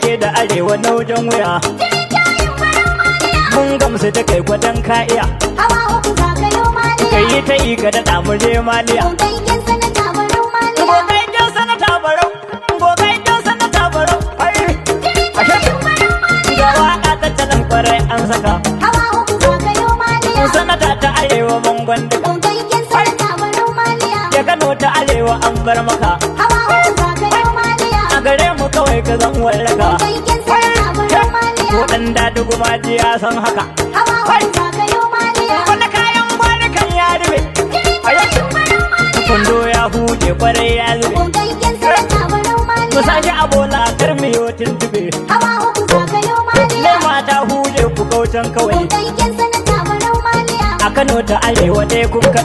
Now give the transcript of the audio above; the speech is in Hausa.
ke da arewa na wajen wuya. Mun gamsu da kai gwadon ka iya. Hawa uku zagayo maliya. Kai yi ta yi ka da ɗamure maliya. Gogayyen sanata barau maliya. Gogayyen sanata barau. Gogayyen sanata barau. Ga waƙa ta canan kwarai an saka. Hawa uku zagayo maliya. Sanata ta arewa bangon duka. Gogayyen sanata barau maliya. Ya Kano ta arewa an bar maka. Hawa uku zagayo maliya. A gare mu kawai ka zan wallaka. Gogayyen sanata barau maliya. Ko ɗan dadu kuma ji ya san haka. Hawa uku zagayo maliya. Wanda kayan gwari kan ya rube. Kundo ya huje kwarai ya zube. Gogayyen sanata barau maliya. Mu sake abola kar mu yi tuntube. Hawa uku zagayo maliya. Lema ta huje ku kaucan kawai. Gogayyen sanata barau maliya. A Kano ta arewa dai kun kaɗai.